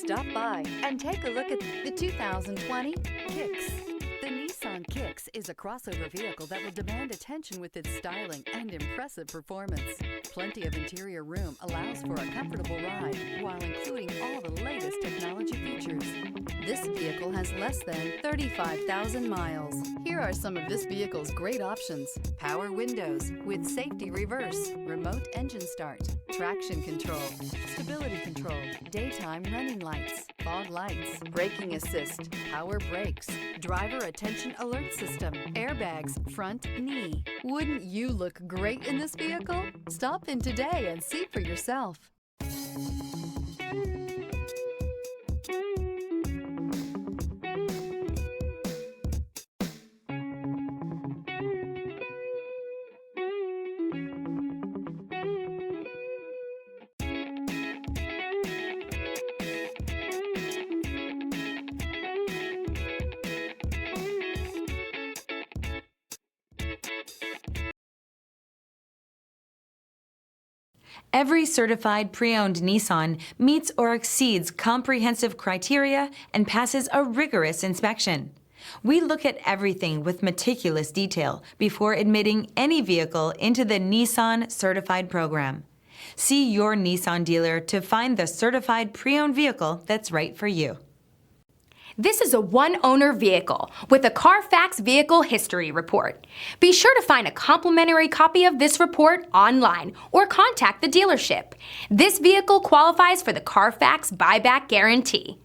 Stop by and take a look at the 2020 Kicks. The Nissan Kicks is a crossover vehicle that will demand attention with its styling and impressive performance. Plenty of interior room allows for a comfortable ride while including all the latest technology features. This vehicle has less than 35,000 miles. Here are some of this vehicle's great options: power windows with safety reverse, remote engine start, traction control, stability control, daytime running lights, fog lights, braking assist, power brakes, driver attention alert system, airbags, front knee. Wouldn't you look great in this vehicle? Stop in today and see for yourself. Every certified pre-owned Nissan meets or exceeds comprehensive criteria and passes a rigorous inspection. We look at everything with meticulous detail before admitting any vehicle into the Nissan Certified Program. See your Nissan dealer to find the certified pre-owned vehicle that's right for you. This is a one-owner vehicle with a Carfax Vehicle History Report. Be sure to find a complimentary copy of this report online or contact the dealership. This vehicle qualifies for the Carfax Buyback Guarantee.